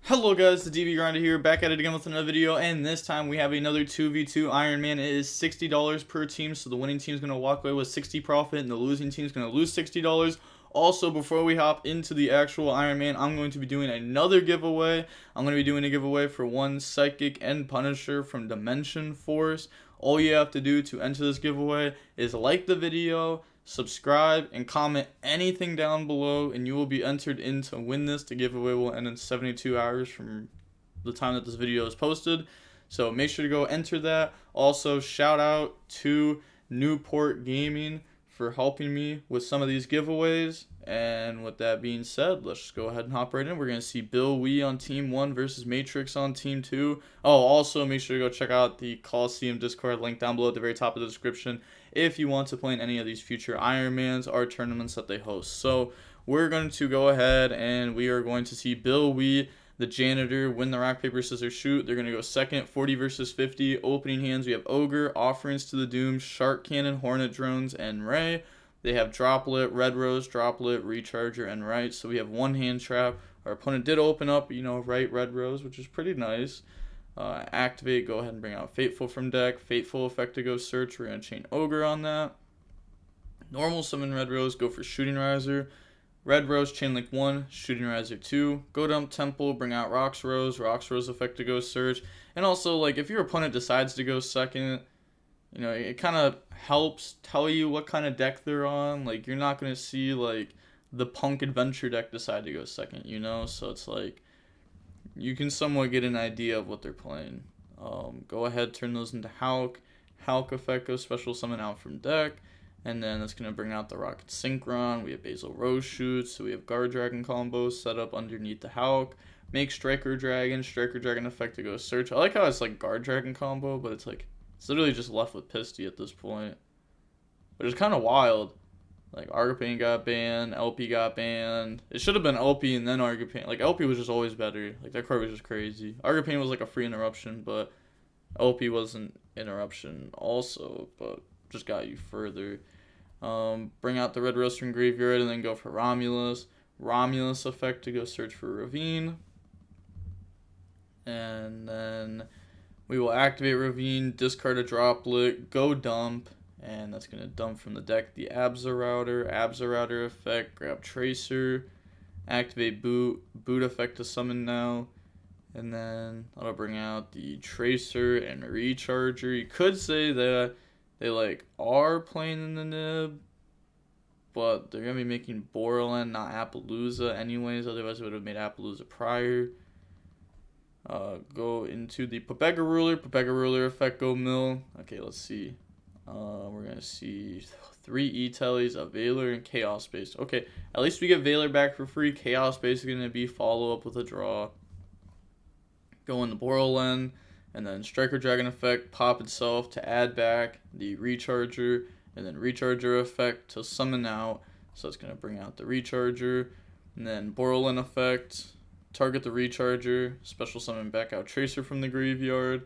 Hello guys, the DB Grinder here, back at it again with another video, and this time we have another 2v2 Iron Man. It is $60 per team, so the winning team is going to walk away with 60 profit, and the losing team is going to lose $60. Also, before we hop into the actual Iron Man, I'm going to be doing another giveaway. I'm going to be doing a giveaway for one Psychic and Punisher from Dimension Force. All you have to do to enter this giveaway is like the video, subscribe, and comment anything down below, and you will be entered in to win this. The giveaway will end in 72 hours from the time that this video is posted, so make sure to go enter that. Also, shout out to Newport Gaming for helping me with some of these giveaways. And with that being said, let's just go ahead and hop right in. We're going to see Bill Wee on Team 1 versus Matrix on Team 2. Oh, also make sure to go check out the Coliseum Discord link down below at the very top of the description if you want to play in any of these future Ironmans or tournaments that they host. So we're going to go ahead and we are going to see Bill Wee, the janitor, win the rock, paper, scissors, shoot. They're going to go second, 40 versus 50. Opening hands, we have Ogre, Offerings to the Doom, Shark Cannon, Hornet Drones, and Ray. They have Droplet, Red Rose, Droplet, Recharger, and Right. So we have one hand trap. Our opponent did open up, Right, Red Rose, which is pretty nice. Activate, go ahead and bring out Fateful from deck. Fateful effect to go search. We're going to chain Ogre on that. Normal summon Red Rose, go for Shooting Riser. Red Rose, chain link 1, Shooting Riser 2. Go dump Temple, bring out Rox Rose effect to go search. And also, if your opponent decides to go second, it kind of helps tell you what kind of deck they're on. You're not going to see, the Punk Adventure deck decide to go second, So it's you can somewhat get an idea of what they're playing. Go ahead, turn those into Hulk. Hulk effect goes special summon out from deck. And then that's going to bring out the Rocket Synchron. We have Basil Rose Shoots. So we have Guard Dragon combos set up underneath the Hulk. Make Striker Dragon effect to go search. I like how it's Guard Dragon combo, but it's literally just left with Pisty at this point. Which is kind of wild. Argopane got banned, LP got banned. It should have been LP and then Argopane. LP was just always better. That card was just crazy. Argopane was a free interruption, but LP wasn't interruption also, but just got you further. Bring out the Red Rose from Graveyard and then go for Romulus. Romulus effect to go search for Ravine. And then we will activate Ravine, discard a Droplet, go dump, and that's going to dump from the deck the Abza Router effect, grab Tracer, activate Boot effect to summon now, and then that'll bring out the Tracer and Recharger. You could say that they are playing in the nib, but they're going to be making Borland, not Appaloosa anyways, otherwise it would have made Appaloosa prior. Go into the Pepega Ruler effect, go mill. Okay, let's see. We're going to see 3 E-Tellies, a Valor, and Chaos Space. Okay, at least we get Valor back for free. Chaos Space is going to be follow-up with a draw. Go in the Borland, and then Striker Dragon effect, pop itself to add back the Recharger, and then Recharger effect to summon out. So it's going to bring out the Recharger, and then Borland effect, target the Recharger, special summon back out Tracer from the graveyard.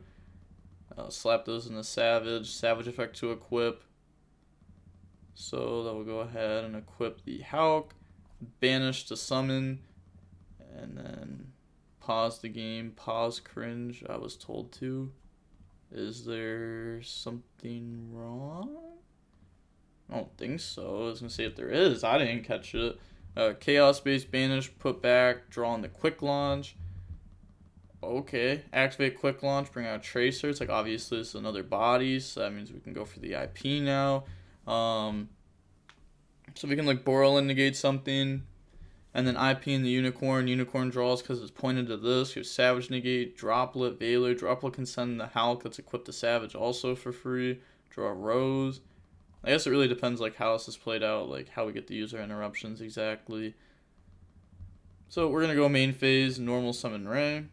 Slap those in the Savage effect to equip. So that will go ahead and equip the Hulk, banish to summon, and then pause the game, pause cringe. I was told to. Is there something wrong? I don't think so. I was going to say if there is, I didn't catch it. Chaos Space, banish, put back, draw on the Quick Launch. Okay, activate Quick Launch, bring out Tracer. It's obviously this is another body, so that means we can go for the IP now. So we can Borland negate something, and then IP in the Unicorn. Unicorn draws because it's pointed to this. You have Savage negate, Droplet, Valor. Droplet can send the Hulk. Let's equip the Savage also for free. Draw Rose. I guess it really depends how this is played out, how we get the user interruptions exactly. So we're gonna go main phase, normal summon Ray.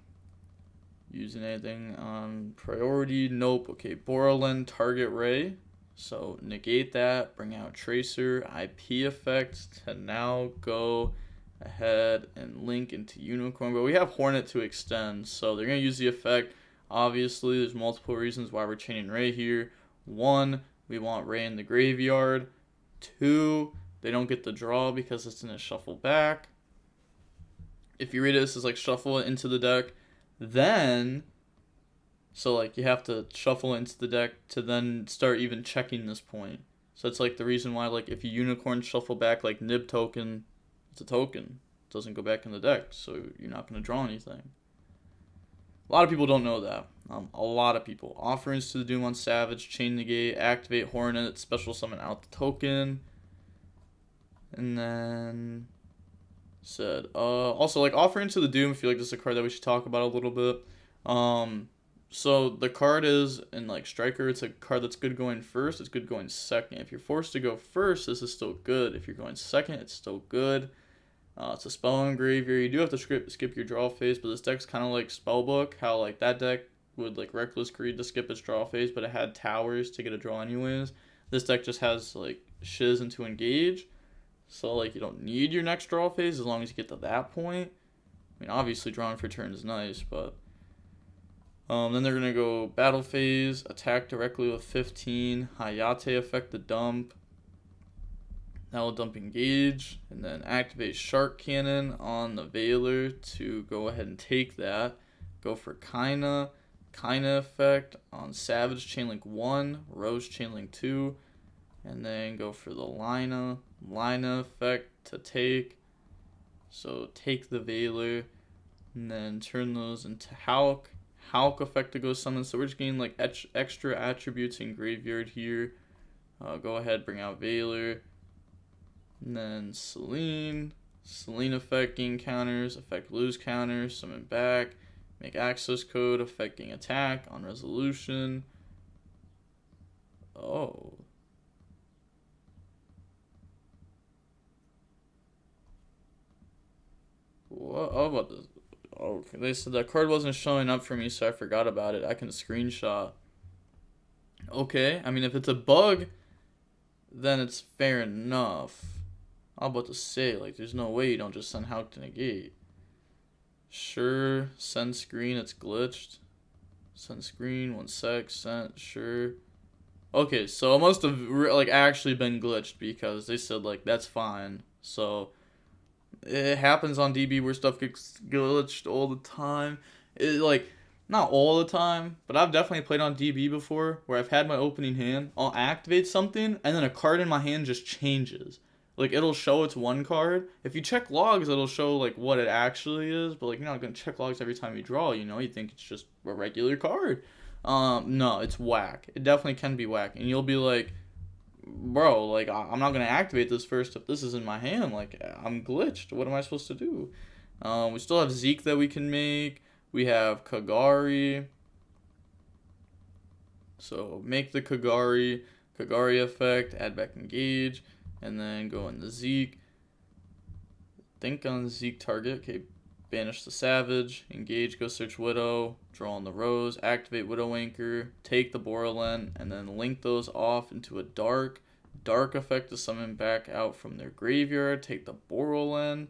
Using anything on priority? Nope. Okay, Borland, target Ray. So negate that, bring out Tracer, IP effect to now go ahead and link into Unicorn. But we have Hornet to extend, so they're going to use the effect. Obviously, there's multiple reasons why we're chaining Ray here. 1, we want Ray in the graveyard. 2, they don't get the draw because it's in a shuffle back. if you read it, this is like shuffle it into the deck, then, so like you have to shuffle it into the deck to then start even checking this point. So it's like the reason why, like, if you unicorn shuffle back like nib token, it's a token. It doesn't go back in the deck, so you're not going to draw anything. A lot of people don't know that. A lot of people. Offerings to the Doom on Savage, Chain Negate, Activate Hornet, Special Summon out the token. And then said, also, like, Offering to the Doom, I feel like this is a card that we should talk about a little bit. So the card is, in like Striker, it's a card that's good going first, it's good going second. If you're forced to go first, this is still good. If you're going second, it's still good. It's a spell in graveyard. You do have to skip your draw phase, but this deck's kind of like Spellbook, how like that deck would like Reckless Greed to skip its draw phase, but it had towers to get a draw anyways. This deck just has like Shiz into engage, so like you don't need your next draw phase as long as you get to that point. I mean, obviously drawing for turn is nice, but then they're gonna go battle phase, attack directly with 15, Hayate effect the dump. That will dump engage, and then activate Shark Cannon on the Veiler to go ahead and take that. Go for Kaina effect on Savage Chainlink 1, Rose Chainlink 2, and then go for the Lina effect to take. So take the Veiler, and then turn those into Hulk effect to go summon. So we're just getting like extra attributes in graveyard here. Go ahead, bring out Veiler. And then Selene effect, gain counters, effect lose counters, summon back, make access code, affecting attack on resolution. Oh. What? Oh, about this? Oh, they said that card wasn't showing up for me, so I forgot about it. I can screenshot. Okay, I mean, if it's a bug, then it's fair enough. I'm about to say, like, there's no way you don't just send Hulk to negate. Sure, send screen, it's glitched. Send screen, 1 sec, sent, sure. Okay, so it must have, like, actually been glitched because they said, like, that's fine. So, it happens on DB where stuff gets glitched all the time. Like, not all the time, but I've definitely played on DB before where I've had my opening hand, I'll activate something, and then a card in my hand just changes. Like, it'll show it's one card. If you check logs, it'll show, like, what it actually is. But, like, you're not going to check logs every time you draw, you know? You think it's just a regular card. No, it's whack. It definitely can be whack. And you'll be like, bro, like, I'm not going to activate this first if this is in my hand. Like, I'm glitched. What am I supposed to do? We still have Zeke that we can make. We have Kagari. So, make the Kagari effect, add back engage. And then go into Zeke. Think on the Zeke target. Okay, banish the Savage. Engage, go search Widow. Draw on the Rose. Activate Widow Anchor. Take the Borderland. And then link those off into a Dark. Dark effect to summon back out from their graveyard. Take the Borderland.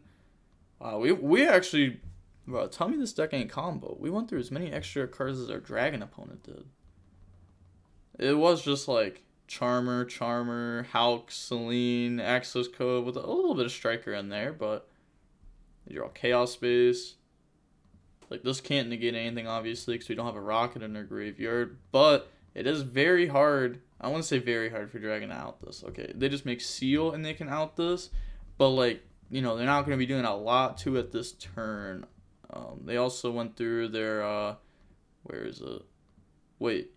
Wow, we actually... Bro, tell me this deck ain't combo. We went through as many extra cards as our Dragon opponent did. It was just like... Charmer, Hulk, Selene, access code with a little bit of Striker in there, but you draw Chaos Space. Like, this can't negate anything, obviously, because we don't have a Rocket in our graveyard, but it is very hard. I wouldn't say very hard for Dragon to out this. Okay, they just make Seal and they can out this, but, like, you know, they're not going to be doing a lot to it this turn. They also went through their, where is it? Wait.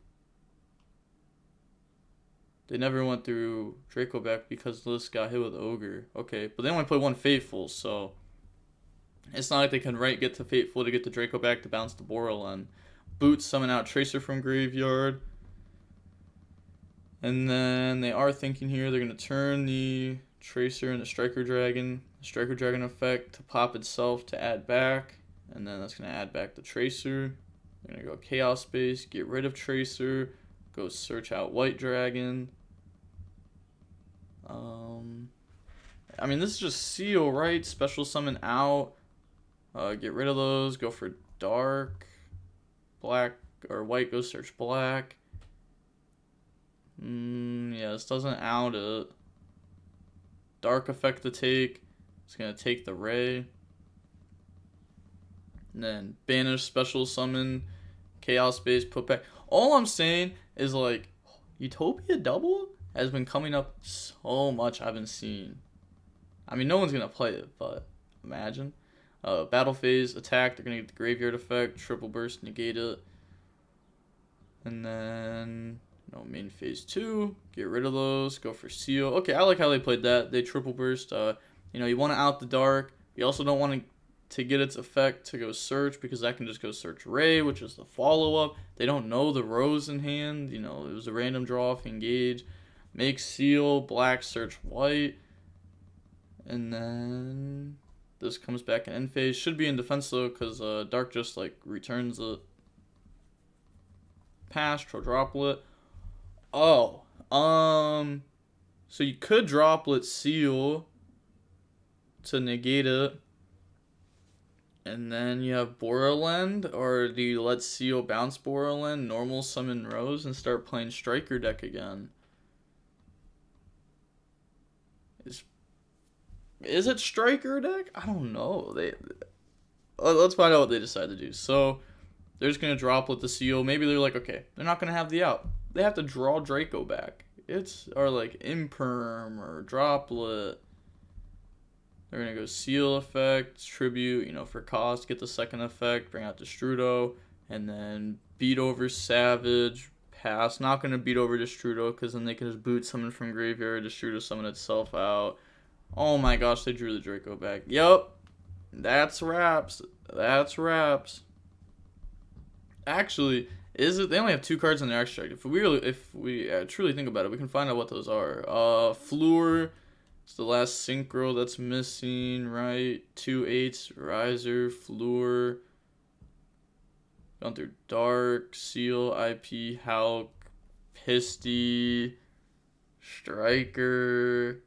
They never went through Dracoback because Liz got hit with Ogre. Okay, but they only played one Fateful, so it's not like they can get to Fateful to get the Dracoback to bounce the Borderland. Boot, summon out Tracer from graveyard. And then they are thinking here they're going to turn the Tracer into Striker Dragon. The Striker Dragon effect to pop itself to add back. And then that's going to add back the Tracer. They're going to go Chaos Space, get rid of Tracer. Go search out White Dragon. I mean, this is just Seal, right? Special summon out. Get rid of those. Go for Dark. Black or White, go search Black. Yeah, this doesn't out it. Dark effect to take. It's going to take the Ray. And then banish, special summon, chaos base, put back. All I'm saying is like Utopia double has been coming up so much. I've been seeing. I mean, no one's gonna play it, but imagine. Battle phase, attack. They're gonna get the graveyard effect, triple burst, negate it, and then main phase 2. Get rid of those. Go for seal. Okay, I like how they played that. They triple burst. You want to out the dark. You also don't want to get its effect to go search, because that can just go search Ray, which is the follow-up. They don't know the rose in hand. It was a random draw if engage. Make seal, black, search white. And then this comes back in end phase. Should be in defense though, because dark just like returns it. Pass, droplet. Oh, so you could droplet seal to negate it, and then you have Borderland, or do you let seal bounce Borderland, normal summon Rose, and start playing Striker deck again? Is it Striker deck? I don't know. Let's find out what they decide to do. So they're just gonna droplet the seal. Maybe they're like, okay, they're not gonna have the out. They have to draw Draco back. Or like Imperm or Droplet. They're going to go seal effect, tribute, for cost, get the second effect, bring out Destrudo, and then beat over Savage, pass. Not going to beat over Destrudo, because then they can just boot summon from graveyard, Destrudo summon itself out. Oh my gosh, they drew the Draco back. Yup, that's wraps. That's wraps. Actually, they only have 2 cards in their extract. If we truly think about it, we can find out what those are. Fleur, it's the last synchro that's missing, right? 2 8s, Riser, Fleur. Gone through Dark, Seal, IP, Hulk, Pisty, Striker.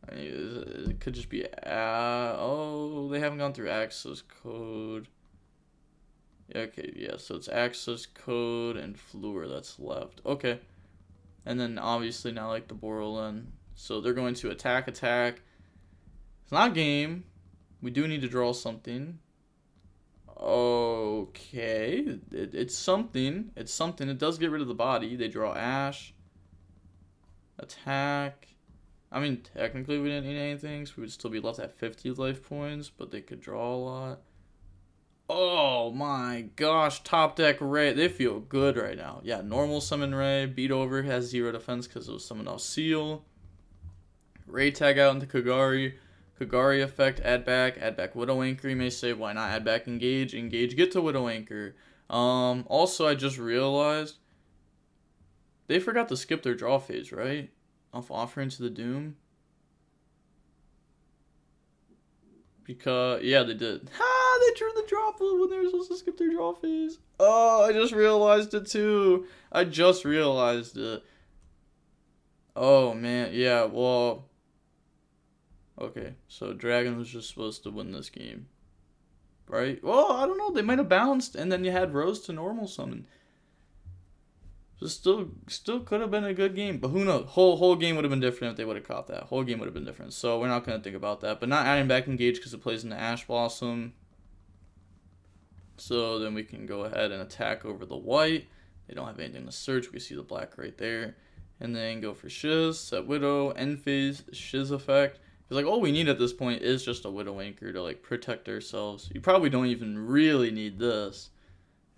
I mean, it could just be they haven't gone through access code. Okay, yeah, so it's access code and Fleur that's left. Okay. And then obviously now like the Borderland. So they're going to attack. It's not game. We do need to draw something. Okay. It's something. It's something. It does get rid of the body. They draw Ash. Attack. I mean, technically we didn't need anything, so we would still be left at 50 life points, but they could draw a lot. Oh my gosh, top deck Ray. They feel good right now. Yeah, normal summon Ray. Beat over, has 0 defense because it was summoned off seal. Ray tag out into Kagari. Kagari effect, add back Widow Anchor. You may say, why not add back engage? Engage, get to Widow Anchor. Also, I just realized they forgot to skip their draw phase, right? Off Offering to the Doom. Because, yeah, they did. They drew the droplet when they were supposed to skip their draw phase. Oh, I just realized it too. I just realized it. Oh, man. Yeah, well. Okay, so Dragon was just supposed to win this game. Right? Well, I don't know. They might have bounced, and then you had Rose to normal summon. So still could have been a good game, but who knows? Whole game would have been different if they would have caught that. Whole game would have been different. So we're not gonna think about that. But not adding back engage because it plays into Ash Blossom. So then we can go ahead and attack over the white. They don't have anything to search. We see the black right there, and then go for Shiz, set Widow, end phase, Shiz effect. Because like all we need at this point is just a Widow Anchor to like protect ourselves. You probably don't even really need this.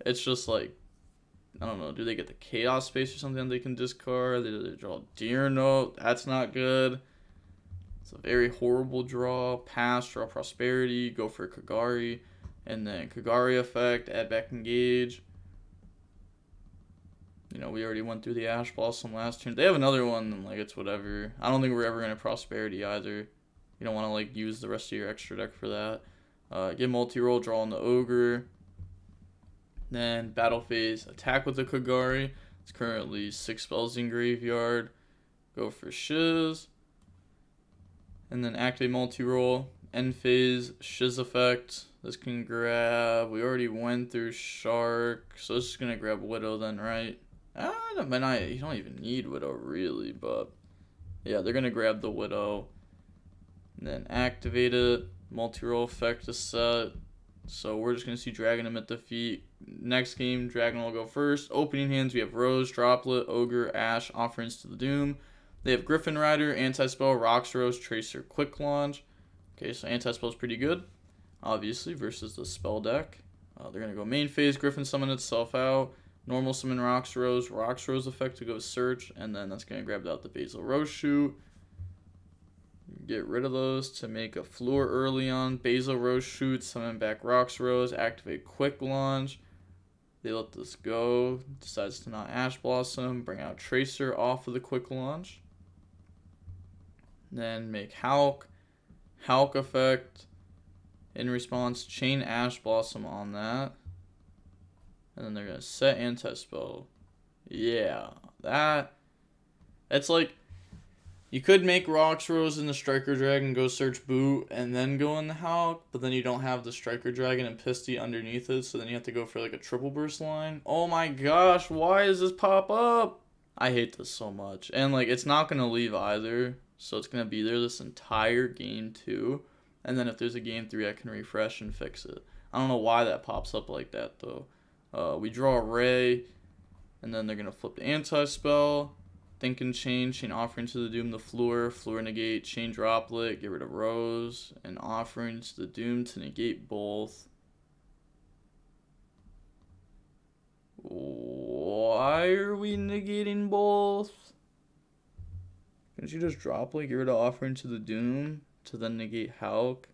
It's just like, I don't know, do they get the Chaos Space or something that they can discard? They draw DeanOOR. That's not good. It's a very horrible draw. Pass, draw Prosperity, go for Kagari, and then Kagari effect, add back engage. We already went through the Ash Blossom last turn. They have another one, and like it's whatever. I don't think we're ever going to Prosperity either. You don't want to like use the rest of your extra deck for that. Get multi-roll, draw on the Ogre. Then battle phase, attack with the Kagari. It's currently 6 spells in graveyard. Go for Shiz. And then activate multi-roll. End phase, Shiz effect. This can grab. We already went through Shark. So this is going to grab Widow then, right? You don't even need Widow really, but yeah, they're going to grab the Widow. And then activate it. Multi-roll effect to set. So we're just going to see Dragon emit defeat. Next game, Dragon will go first. Opening hands, we have Rose, Droplet, Ogre, Ash, Offerings to the Doom. They have Griffin Rider, Anti-Spell, Rocks Rose, Tracer, Quick Launch. Okay, so Anti-Spell is pretty good, obviously, versus the spell deck. They're going to go main phase, Griffin summon itself out. Normal summon Rocks Rose effect to go search, and then that's going to grab out the Basil Rose shoot. Get rid of those to make a Floor early on. Basil Rose shoot, summon back Rocks Rose, activate Quick Launch. They let this go, decides to not Ash Blossom, bring out Tracer off of the Quick Launch. Then make Hulk effect. In response, chain Ash Blossom on that. And then they're going to set Anti-Spell. Yeah, that's like, you could make Rocks Rose in the Striker Dragon, go search Boot, and then go in the Hulk, but then you don't have the Striker Dragon and Pisty underneath it, so then you have to go for like a triple burst line. Oh my gosh, why does this pop up? I hate this so much. And like, it's not going to leave either, so it's going to be there this entire game too. And then if there's a game 3, I can refresh and fix it. I don't know why that pops up like that though. We draw a Ray, and then they're going to flip the Anti-Spell. Think and chain Offering to the Doom, the Floor negate, chain Droplet, get rid of Rose, and Offering to the Doom to negate both. Why are we negating both? Can't you just Droplet, get rid of Offering to the Doom to then negate Hulk?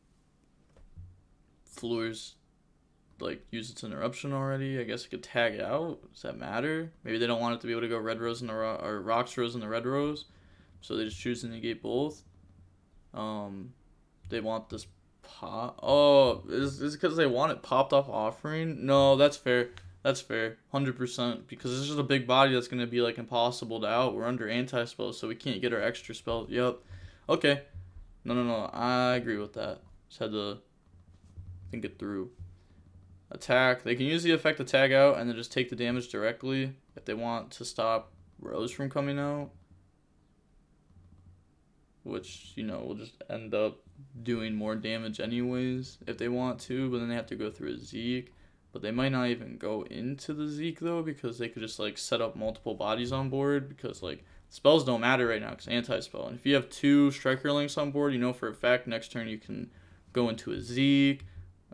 Floor's like use its interruption already. I guess it could tag out. Does that matter? Maybe they don't want it to be able to go Red Rose and the or Rocks Rose and the Red Rose, so they just choose to negate both. They want this pop. Oh, is it because they want it popped off Offering? No, that's fair. That's fair, 100%. Because it's just a big body that's gonna be like impossible to out. We're under Anti-Spell, so we can't get our extra spell. Yep. Okay. No. I agree with that. Just had to think it through. Attack. They can use the effect to tag out and then just take the damage directly if they want to stop Rose from coming out. Which, you know, will just end up doing more damage anyways if they want to, but then they have to go through a Zeke. But they might not even go into the Zeke though, because they could just like set up multiple bodies on board, because like spells don't matter right now because Anti-Spell. And if you have 2 Striker Links on board, you know for a fact next turn you can go into a Zeke,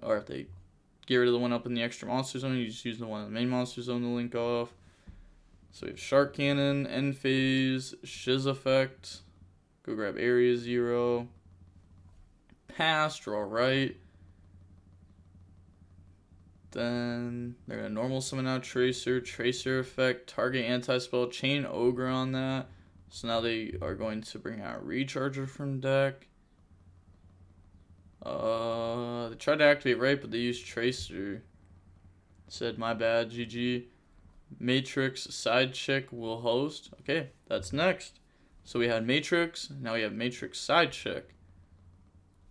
or if they get rid of the one up in the extra monster zone, you just use the one in the main monster zone to link off. So we have Shark Cannon, End Phase, Shiz effect. Go grab Area 0. Pass, draw right. Then they're going to normal summon out Tracer effect, target Anti-Spell, chain Ogre on that. So now they are going to bring out Recharger from deck. They tried to activate right, but they used Tracer. Said my bad, GG. Matrix Side Chick will host. Okay, that's next. So we had Matrix, now we have Matrix Side Chick.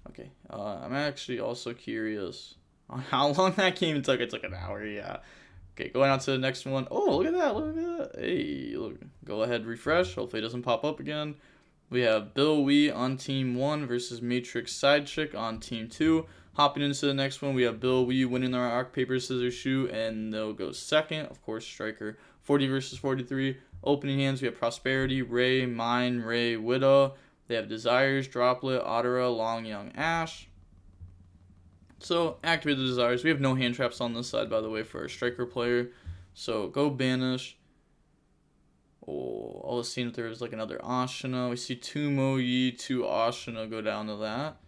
Okay, I'm actually also curious on how long that game took. It took an hour, yeah. Okay, going on to the next one. Oh, look at that, Hey, look. Go ahead, refresh. Hopefully it doesn't pop up again. We have Bill Wee on Team 1 versus Matrix Side Chick on Team 2. Hopping into the next one, we have Bill Wee winning the rock, paper, scissors, shoot, and they'll go second. Of course, Striker 40 versus 43. Opening hands, we have Prosperity, Ray, Mine, Ray, Widow. They have Desires, Droplet, Otera, Long Young, Ash. So, activate the Desires. We have no hand traps on this side, by the way, for our Striker player. So, go Banish. Oh, I was seeing if there was like another Ashina. We see 2 Moyi, 2 Ashina go down to that.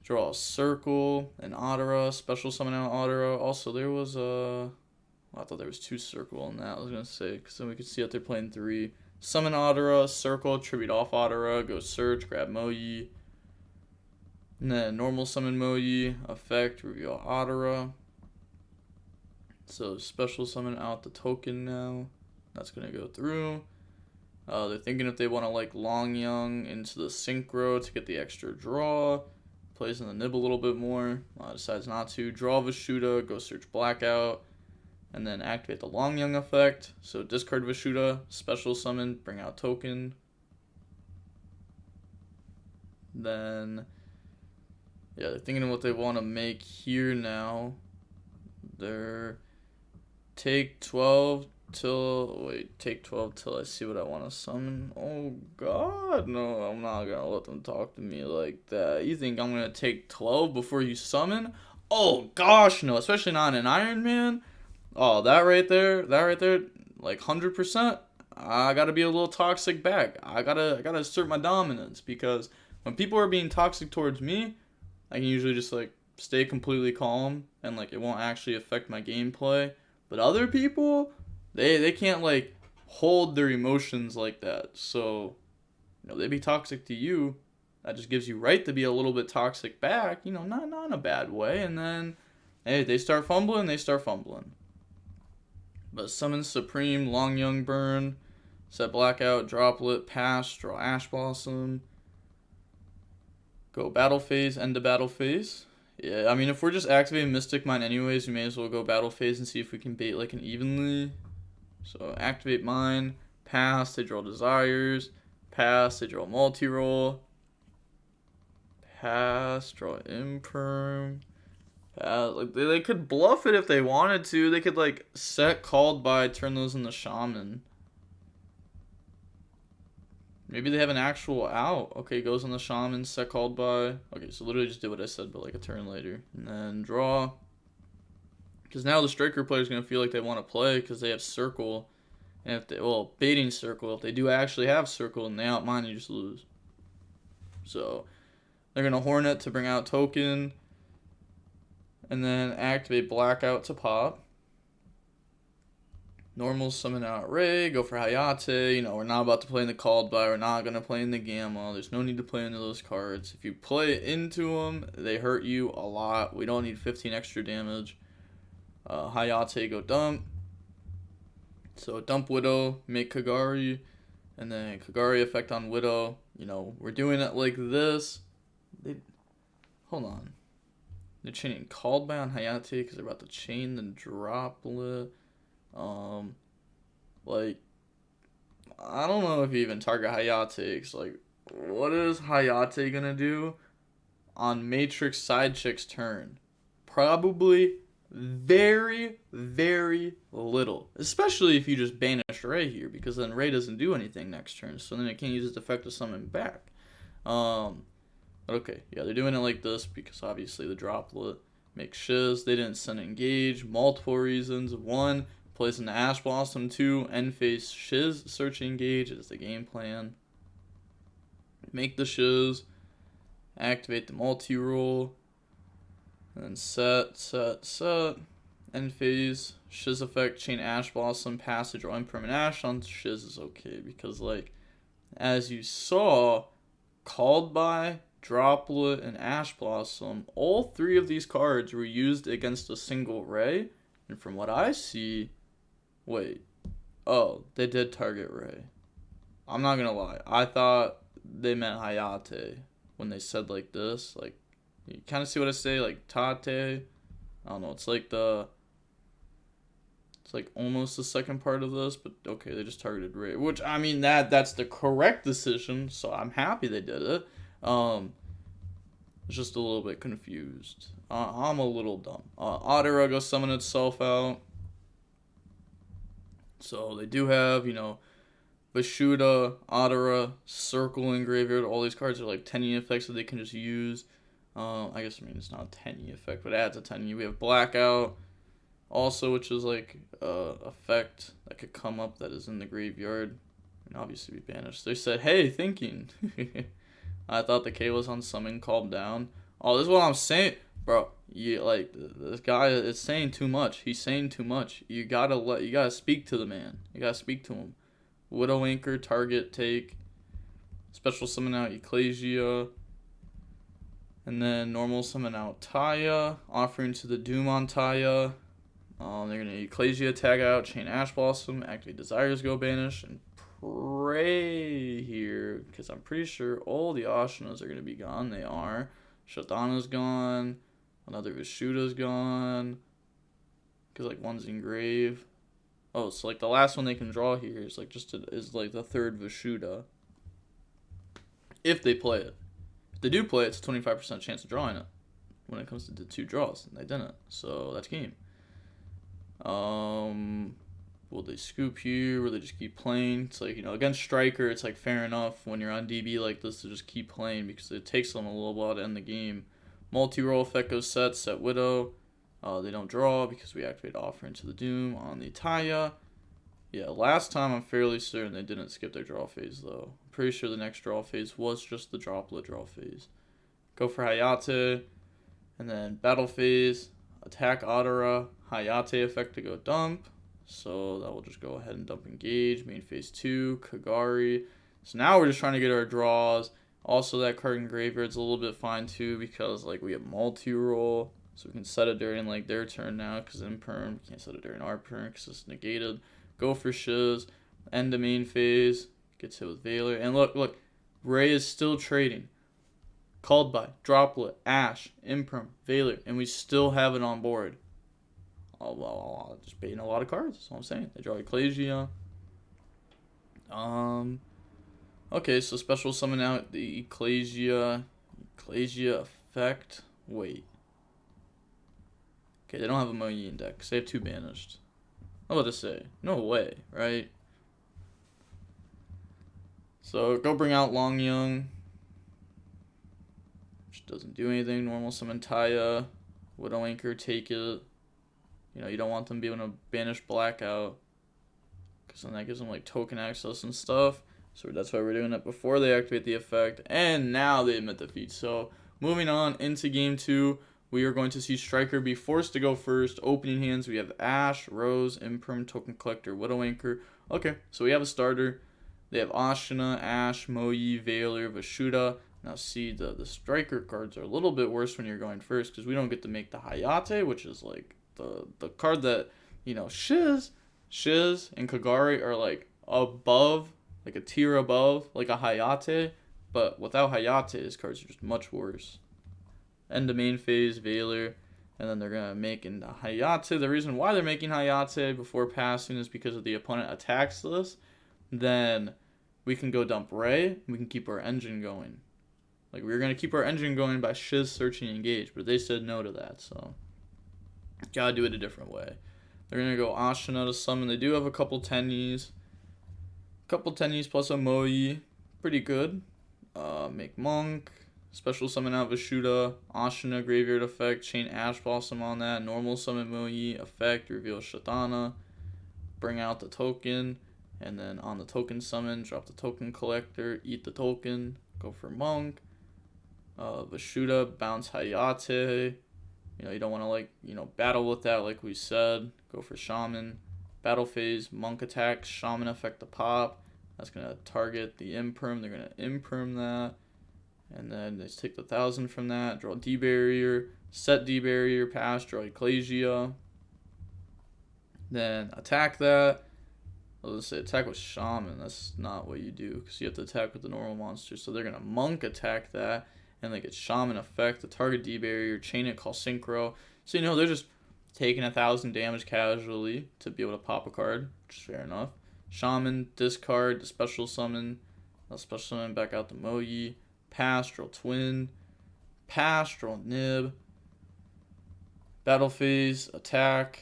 Draw a Circle, an Otera, special summon out Otera. Also, there was a... Well, I thought there was 2 Circle in that, I was going to say, because then we could see that they're playing 3. Summon Otera, Circle, tribute off Otera, go search, grab Moyi. And then normal summon Moyi, effect, reveal Otera. So special summon out the token now. That's going to go through. They're thinking if they want to like Long Young into the Synchro to get the extra draw. Plays in the nib a little bit more. Decides not to. Draw Vishuda, go search Blackout. And then activate the Long Young effect. So discard Vishuda, special summon, bring out token. Then Yeah, they're thinking of what they want to make here now. They're take 12 till I see what I want to summon. Oh god, no, I'm not gonna let them talk to me like that. You think I'm gonna take 12 before you summon? Oh gosh, no, especially not an Iron Man. Oh, that right there, like 100%. I gotta be a little toxic back. I gotta assert my dominance, because when people are being toxic towards me, I can usually just like stay completely calm and like it won't actually affect my gameplay. But other people, they can't like hold their emotions like that. So, they be toxic to you. That just gives you right to be a little bit toxic back, not in a bad way. And then, hey, they start fumbling. But summon Supreme, Long Young Burn, set Blackout, Droplet, Pass, draw Ash Blossom, go Battle Phase, end the Battle Phase. Yeah, I mean, if we're just activating Mystic Mine anyways, we may as well go Battle Phase and see if we can bait like an evenly. So activate Mine, pass, they draw Desires, pass, they draw Multi-Roll, pass, draw Imperm, pass. Like, they could bluff it if they wanted to. They could like set Called By, turn those into Shaman. Maybe they have an actual out. Okay, goes on the Shaman, set Called By. Okay, so literally just did what I said, but like a turn later. And then draw. Because now the Striker player is going to feel like they want to play because they have Circle. And if they, baiting Circle. If they do actually have Circle and they outmine, you just lose. So, they're going to Hornet to bring out Token. And then activate Blackout to pop. Normal summon out Ray, go for Hayate. We're not about to play in the Called By. We're not going to play in the Gamma. There's no need to play into those cards. If you play into them, they hurt you a lot. We don't need 15 extra damage. Hayate, go dump. So dump Widow, make Kagari. And then Kagari effect on Widow. We're doing it like this. Hold on. They're chaining Called By on Hayate because they're about to chain the Droplet. I don't know if you even target Hayate, 'cause, like, what is Hayate gonna do on Matrix Side Chick's turn? Probably very, very little. Especially if you just banish Ray here, because then Ray doesn't do anything next turn, so then it can't use its effect to summon back. But okay, yeah, they're doing it like this because obviously the Droplet makes Shiz. They didn't send Engage, multiple reasons. One, plays in the Ash Blossom. 2, end phase Shiz, search Engage is the game plan. Make the Shiz, activate the multi-roll, and then set. End phase, Shiz effect, chain Ash Blossom, passage, or impermanent Ash on Shiz is okay because, like, as you saw, Called By, Droplet, and Ash Blossom, all 3 of these cards were used against a single Ray, and from what I see, wait. Oh, they did target Ray. I'm not gonna lie. I thought they meant Hayate when they said like this. Like, you kind of see what I say? Like, Tate. I don't know. It's like almost the second part of this, but okay, they just targeted Ray. Which, I mean, that's the correct decision, so I'm happy they did it. Just a little bit confused. I'm a little dumb. Otera goes summon itself out. So they do have, Vishuda, Otera, Circle, and Graveyard. All these cards are like 10E effects that they can just use. It's not a 10E effect, but it adds a 10E. We have Blackout, also, which is like effect that could come up that is in the graveyard. And obviously be banished. They said, hey, thinking. I thought the K was on summon, calm down. Oh, this is what I'm saying. Bro, this guy is saying too much. He's saying too much. You gotta speak to the man. You gotta speak to him. Widow Anchor, target, take. Special summon out Ecclesia. And then normal summon out Taya. Offering to the Doom on Taya. They're gonna Ecclesia, tag out, chain Ash Blossom, activate Desires, go banish, and pray here, because I'm pretty sure all the Ashanas are gonna be gone. They are. Shadana's gone. Another Vishuda's gone. Because, like, one's engraved. Oh, so, like, the last one they can draw here is, like, is the third Vishuda. If they play it. If they do play it, it's a 25% chance of drawing it. when it comes to the 2 draws, and they didn't. So that's game. Will they scoop here? Will they just keep playing? It's like, you know, against Striker, it's like fair enough when you're on DB like this to just keep playing because it takes them a little while to end the game. Multi-roll effect goes set Widow. They don't draw because we activate Offer into the Doom on the Taya. Yeah, last time I'm fairly certain they didn't skip their draw phase though. I'm pretty sure the next draw phase was just the droplet draw phase. Go for Hayate, and then battle phase, attack Adara, Hayate effect to go dump. So that will just go ahead and dump engage. Main phase 2, Kagari. So now we're just trying to get our draws. Also, that card in graveyard's a little bit fine too because like we have multi-roll. So we can set it during like their turn now because in perm. We can't set it during our perm because it's negated. Go for Shiz. End the main phase. Gets hit with Valor. And look. Ray is still trading. Called by Droplet, Ash, Imperm, Valor. And we still have it on board. Oh, well, just baiting a lot of cards. That's all I'm saying. They draw Ecclesia. Okay, so special summon out the Ecclesia effect. Wait. Okay, they don't have a Moyi in deck because they have 2 banished. I'm about to say, no way, right? So go bring out Long Young, which doesn't do anything. Normal summon Taya, Widow Anchor, take it. You know, you don't want them being able to banish Blackout because then that gives them like token access and stuff. So that's why we're doing it before they activate the effect. And now they admit defeat. So moving on into game 2, we are going to see Striker be forced to go first. Opening hands, we have Ash, Rose, Imperm, Token Collector, Widow Anchor. Okay, so we have a starter. They have Ashina, Ash, Moyi, Valor, Vashuda. Now see, the Striker cards are a little bit worse when you're going first because we don't get to make the Hayate, which is like the card that, you know, Shiz and Kagari are like above, like a tier above, like a Hayate. But without Hayate, his cards are just much worse. End the main phase, Valor, and then they're going to make into Hayate. The reason why they're making Hayate before passing is because if the opponent attacks this, then we can go dump Ray, and we can keep our engine going. Like, we were going to keep our engine going by Shiz searching engage, but they said no to that, so gotta do it a different way. They're going to go Ashina to summon. They do have a couple Tennies. Plus a Moyi. Pretty good. Make Monk. Special summon out Vashuda. Ashina graveyard effect. Chain Ash Blossom on that. Normal summon Moyi. Effect. Reveal Shatana. Bring out the token. And then on the token summon, drop the token collector. Eat the token. Go for Monk. Vashuda. Bounce Hayate. You know, you don't want to, like, you know, battle with that like we said. Go for Shaman. Battle phase, Monk attack, Shaman effect to pop. That's going to target the Imperm. They're going to Imperm that. And then they take the 1,000 from that. Draw D-Barrier. Set D-Barrier. Pass. Draw Ecclesia. Then attack that. Let's say attack with Shaman. That's not what you do because you have to attack with the normal monster. So they're going to Monk attack that. And they get Shaman effect, the target D-Barrier, chain it, call Synchro. So, you know, they're just taking 1,000 damage casually to be able to pop a card, which is fair enough. Shaman, discard, the special summon. I'll special summon back out the Moyi. Pass, draw Twin. Pass, draw Nib. Battle phase, attack.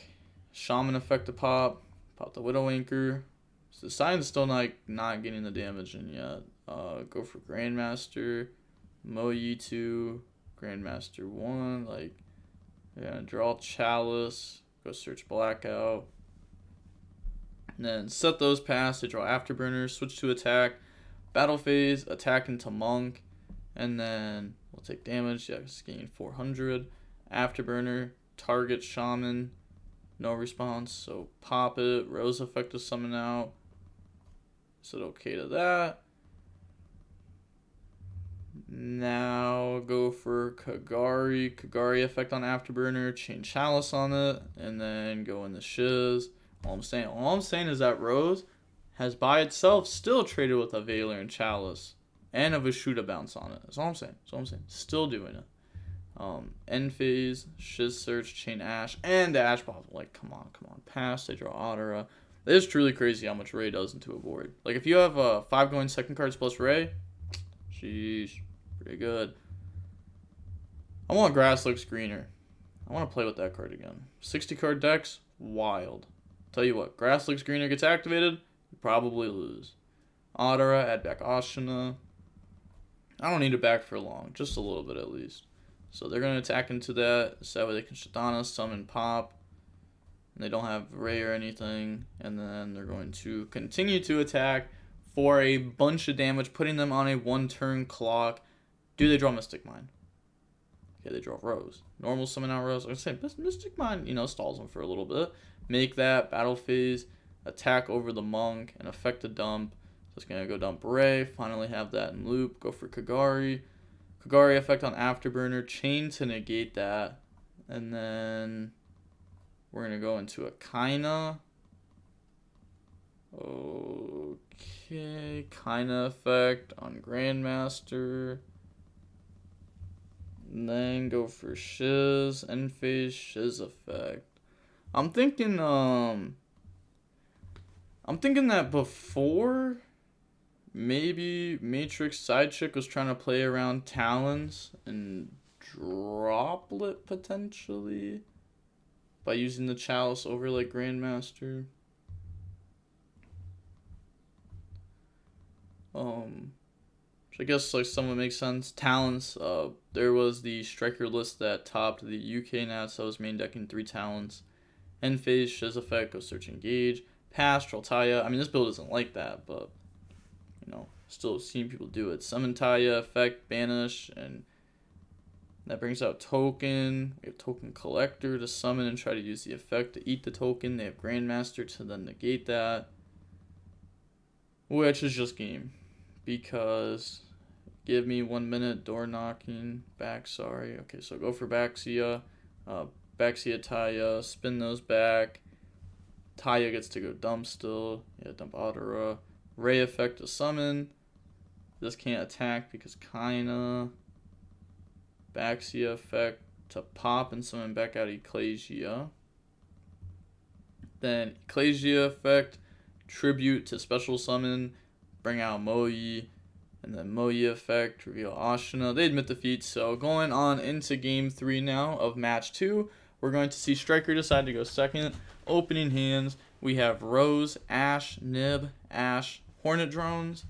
Shaman effect to pop. Pop the Widow Anchor. So the sign's still not getting the damage in yet. Go for Grandmaster. Moyi 2, Grandmaster 1, like, you're going to draw Chalice, go search Blackout, and then set those pass to draw Afterburner, switch to attack, battle phase, attack into Monk, and then we'll take damage, yeah, just gain 400, Afterburner, target Shaman, no response, so pop it, Rose effect to summon out, said okay to that. Now go for Kagari effect on Afterburner, chain Chalice on it, and then go in the Shiz. All I'm saying is that Rose has by itself still traded with a Valor and Chalice and a Vashuda bounce on it. That's all I'm saying. Still doing it. End phase, Shiz search, chain Ash, and the Ash Ball. Like, come on. Pass, they draw Adara. It is truly crazy how much Ray does into a board. Like, if you have 5 going second cards plus Ray, sheesh. Pretty good. I want Grass Looks Greener. I want to play with that card again. 60 card decks, wild. Tell you what, Grass Looks Greener gets activated, you probably lose. Adara, add back Ashina. I don't need it back for long, just a little bit at least. So they're going to attack into that, so that way they can Shadana, summon, pop. And they don't have Ray or anything. And then they're going to continue to attack for a bunch of damage, putting them on a 1-turn clock. Do they draw Mystic Mine? Okay, they draw Rose. Normal summon out Rose. I was going to say, Mystic Mine, you know, stalls them for a little bit. Make that, battle phase, attack over the Monk, and affect the dump. So it's going to go dump Ray, finally have that in loop. Go for Kagari. Kagari effect on Afterburner, chain to negate that. And then we're going to go into a Kaina. Okay, Kaina effect on Grandmaster. And then go for Shiz, end phase, Shiz effect. I'm thinking that before maybe Matrix Side Chick was trying to play around Talons and Droplet potentially by using the Chalice over like Grandmaster. Which I guess like somewhat makes sense. Talons, there was the striker list that topped the UK Nats, so I was main decking 3 Talons. End phase, Shiz effect, go search engage. Pass, Trolltaya. I mean, this build isn't like that, but you know, still seeing people do it. Summon Taya, effect, banish, and that brings out token. We have token collector to summon and try to use the effect to eat the token. They have Grandmaster to then negate that, which is just game. Because give me 1 minute, door knocking, back, sorry. Okay, so go for Baxia, Baxia Taya, spin those back. Taya gets to go dump still. Yeah, dump Adara. Ray effect to summon. This can't attack because Kaina. Baxia effect to pop and summon back out Ecclesia. Then Ecclesia effect, tribute to special summon. Bring out Moyi, and then Moyi effect, reveal Ashina. They admit defeat, so going on into game 3 now of match 2, we're going to see Striker decide to go second. Opening hands, we have Rose, Ash, Nib, Ash, Hornet Drones,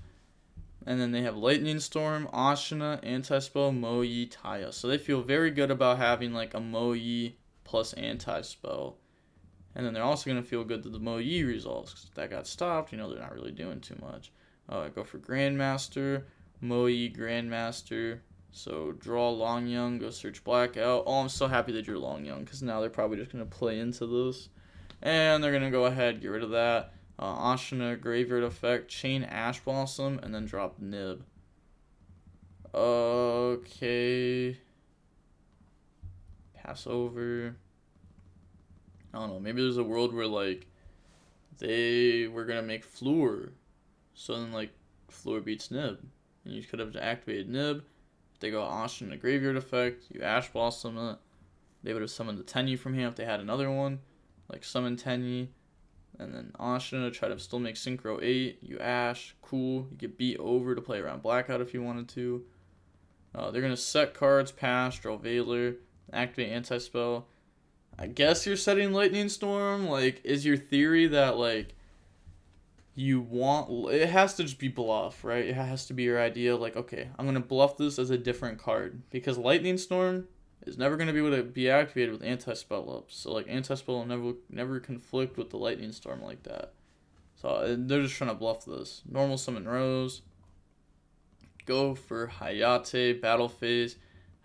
and then they have Lightning Storm, Ashina, Anti-Spell, Moyi, Taya. So they feel very good about having like a Moyi plus Anti-Spell. And then they're also going to feel good that the Moyi resolves, because if that got stopped, you know, they're not really doing too much. Go for Grandmaster, Moyi, Grandmaster. So draw Long Young, go search Blackout. Oh, I'm so happy they drew Long Young, because now they're probably just going to play into this. And they're going to go ahead, get rid of that. Ashina, Graveyard effect, chain Ash Blossom, and then drop Nib. Okay. Pass over. I don't know, maybe there's a world where, like, they were going to make Floor. So then, like, Floor beats Nib. And you could have activated Nib. If they go Ashina, Graveyard effect, you Ash Blossom it. They would have summoned the Tenyi from here if they had another one. Like, summon Tenyi. And then Ashina, try to still make Synchro 8. You Ash, cool. You get beat over to play around Blackout if you wanted to. They're going to set cards, pass, draw Veiler, activate Anti-Spell. I guess you're setting Lightning Storm. Like, is your theory that, like, you want... It has to just be bluff, right? It has to be your idea, like, okay, I'm going to bluff this as a different card. Because Lightning Storm is never going to be able to be activated with Anti-Spell up. So, like, Anti-Spell will never conflict with the Lightning Storm like that. So, they're just trying to bluff this. Normal summon Rose. Go for Hayate, battle phase.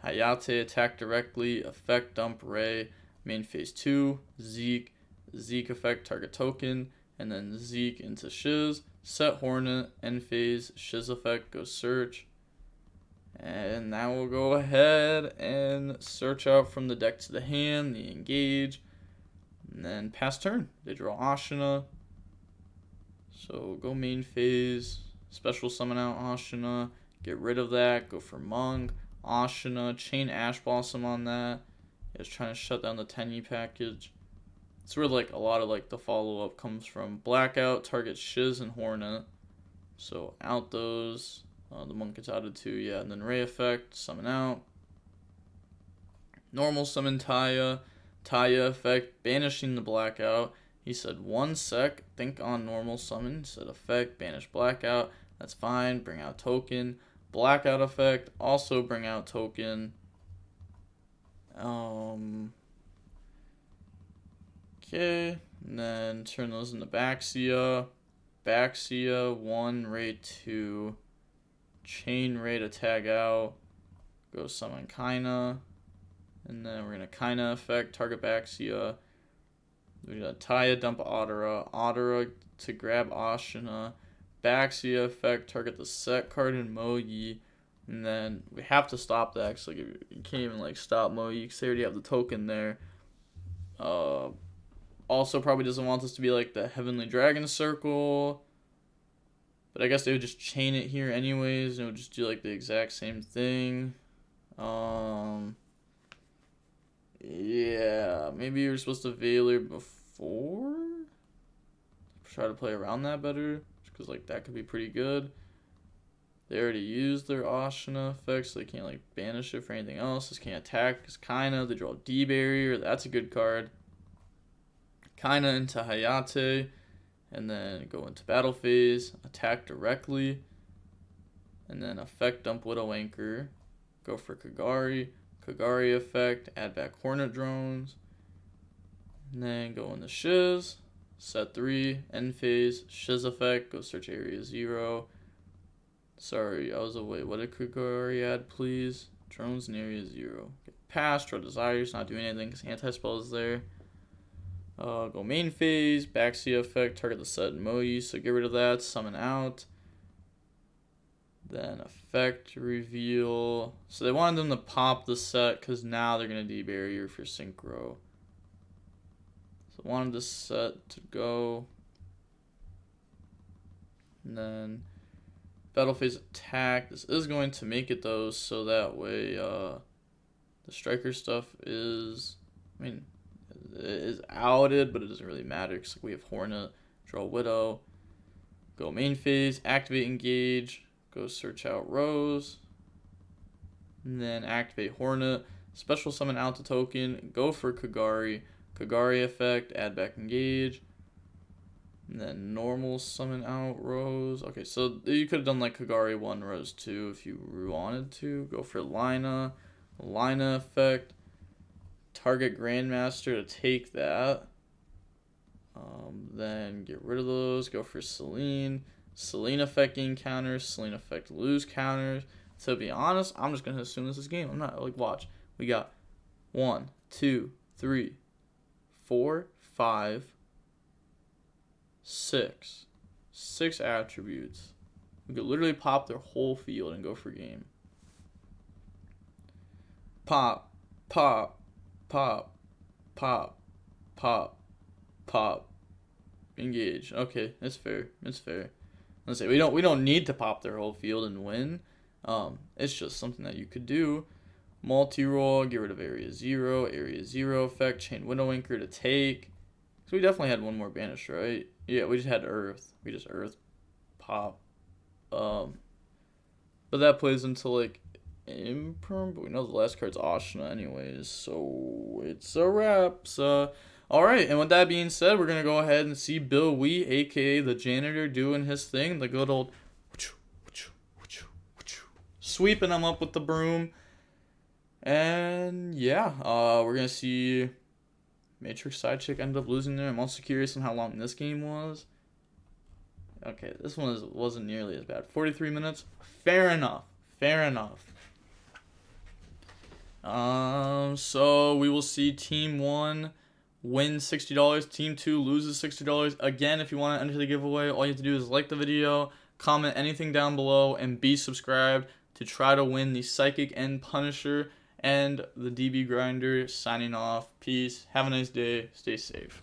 Hayate, attack directly. Effect, dump Ray. Main phase 2. Zeke. Zeke effect, target token. And then Zeke into Shiz. Set Hornet. End phase. Shiz effect, go search. And now we'll go ahead and search out from the deck to the hand, the engage, and then pass turn. They draw Ashina. So go main phase, special summon out Ashina, get rid of that, go for Monk, Ashina, chain Ash Blossom on that. It's trying to shut down the Tenyi package. It's where like a lot of like the follow up comes from. Blackout, target Shiz and Hornet. So out those. The Monk gets out of 2, yeah, and then Ray effect, summon out. Normal summon Taya. Taya effect, banishing the blackout. He said 1 sec, think on normal summon. He said effect, banish blackout. That's fine. Bring out token. Blackout effect, also bring out token. Okay, and then turn those into Baxia. Baxia, 1 rate 2. Chain rate to tag out. Go summon Kaina. And then we're going to Kaina effect, target Baxia. We got Taya, dump Adara. Adara to grab Ashina. Baxia effect, target the set card in Moyi. And then we have to stop that, because like, you can't even like stop Moyi, because they already have the token there. Also probably doesn't want this to be like the Heavenly Dragon Circle. But I guess they would just chain it here anyways, and it would just do like the exact same thing. Yeah, maybe you're supposed to Veiler before? Try to play around that better, because like that could be pretty good. They already used their Ashina effect, so they can't like banish it for anything else. This can't attack, because Kaina, they draw D Barrier, that's a good card. Kaina into Hayate, and then go into battle phase, attack directly, and then effect dump Widow Anchor, go for Kagari. Kagari effect, add back Hornet Drones, and then go into Shiz, set 3, end phase, Shiz effect, go search area 0. Sorry, I was away. What did Kagari add, please? Drones in area 0. Get past, draw desires, not doing anything because anti-spell is there. Go main phase, Baxia effect, target the set Moyi, so get rid of that, summon out. Then effect reveal. So they wanted them to pop the set because now they're going to de-barrier for synchro. So wanted the set to go. And then battle phase attack. This is going to make it though, so that way the striker stuff is, I mean, it is outed, but it doesn't really matter because we have Hornet, draw Widow, go main phase, activate engage. Go search out Rose, and then activate Hornet, special summon out the token, go for Kagari, Kagari effect, add back engage, and then normal summon out Rose. Okay, so you could have done like Kagari 1, Rose 2 if you wanted to. Go for Lina, Lina effect, target Grandmaster to take that. Then get rid of those, go for Celine. Celine effect gain counters, Celine effect lose counters. To be honest, I'm just going to assume this is game. I'm not, like, watch. We got 1, 2, 3, 4, 5, 6. 6 attributes. We could literally pop their whole field and go for game. Pop, pop, pop, pop, pop, pop. Engage. Okay, it's fair. It's fair. Let's say we don't need to pop their whole field and win. It's just something that you could do. Multi-roll, get rid of area 0 effect, chain Widow Anchor to take. So we definitely had one more banish, right? Yeah, we just had Earth. We just Earth pop. But that plays into like Imperm, but we know the last card's Ashina anyways, so it's a wrap. So alright, and with that being said, we're gonna go ahead and see Bill Wee, aka the janitor, doing his thing, the good old sweeping them up with the broom. And yeah, we're gonna see Matrix Sidechick end up losing there. I'm also curious on how long this game was. Okay, this one wasn't nearly as bad. 43 minutes. Fair enough. Fair enough. So we will see Team 1 win $60. Team 2 loses $60. Again, if you want to enter the giveaway, all you have to do is like the video, comment anything down below, and be subscribed to try to win the Psychic and Punisher and the DB Grinder. Signing off. Peace. Have a nice day. Stay safe.